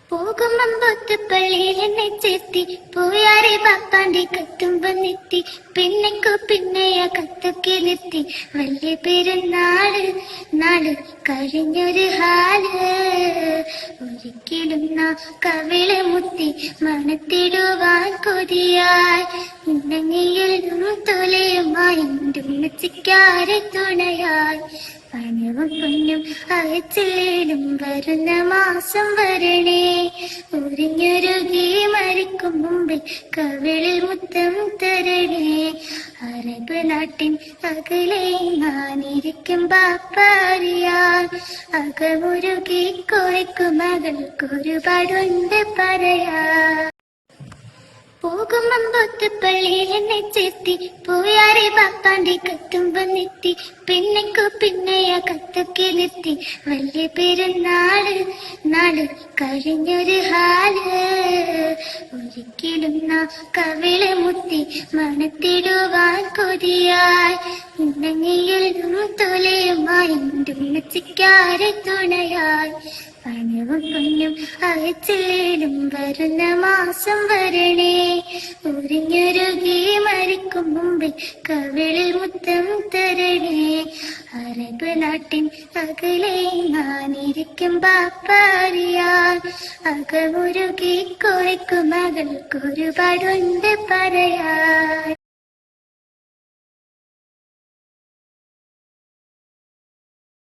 പോകുമ്പൊത്തുപള്ളിയിൽ എന്നെ ചേർത്തി പോയാരെ പാപ്പാന്റെ കത്തും വന്നെത്തി പിന്നെക്കോ പിന്നെയാ കത്തൊക്കെ നിർത്തി വലിയ പെരുന്നാള് നാള് കഴിഞ്ഞൊരു ഹാല് ഒരിക്കലും നാ കവിള് മുത്തി മണത്തിടുവാൻ കൊതിയായി ഇന്നങ്ങിയും തൊലയുമായി ഉമ്മച്ചിക്കാരെ തുണയായി പണവും പൊന്നും അയച്ചില്ലേലും വരുന്ന മാസം വരണേ ഉരിഞ്ഞൊരുകി മരിക്കും മുമ്പിൽ കവിളിൽ മുത്തം തരണേ അറബ് നാട്ടിൻ അകലെ ഞാനിരിക്കും ബാപ്പാറിയാൻ അകമുരുകി കോയ്ക്കും മകൾക്കൊരുപാടുണ്ട് പറയാ പോകുമ്പൊത്തുപള്ളിയിൽ എന്നെ ചേർത്തി പോയാരെ പാപ്പാന്റെ കത്തും വന്നെത്തി പിന്നെക്കോ പിന്നെയാ കത്തൊക്കെ നിർത്തി വലിയ പെരുന്നാള് നാള് കഴിഞ്ഞൊരു ഹാല് ഒരിക്കലും നാ കവിള് മുത്തി മണത്തിടുവാൻ കൊതിയായി ഇന്നങ്ങിയും തൊലയുമായി ഉമ്മച്ചിക്കാരെ തുണയായി പണവും പൊന്നും അയച്ചില്ലേലും വരുന്ന മാസം വരണേ ഉരിഞ്ഞൊരുകി മരിക്കും മുമ്പിൽ കവിളിൽ മുത്തം തരണേ അറബ് നാട്ടിൻ അകലെ ഞാനിരിക്കും ബാപ്പാറിയാൻ അകമുരുകി കോയ്ക്കും മകൾക്കൊരുപാടുണ്ട് പറയാൻ.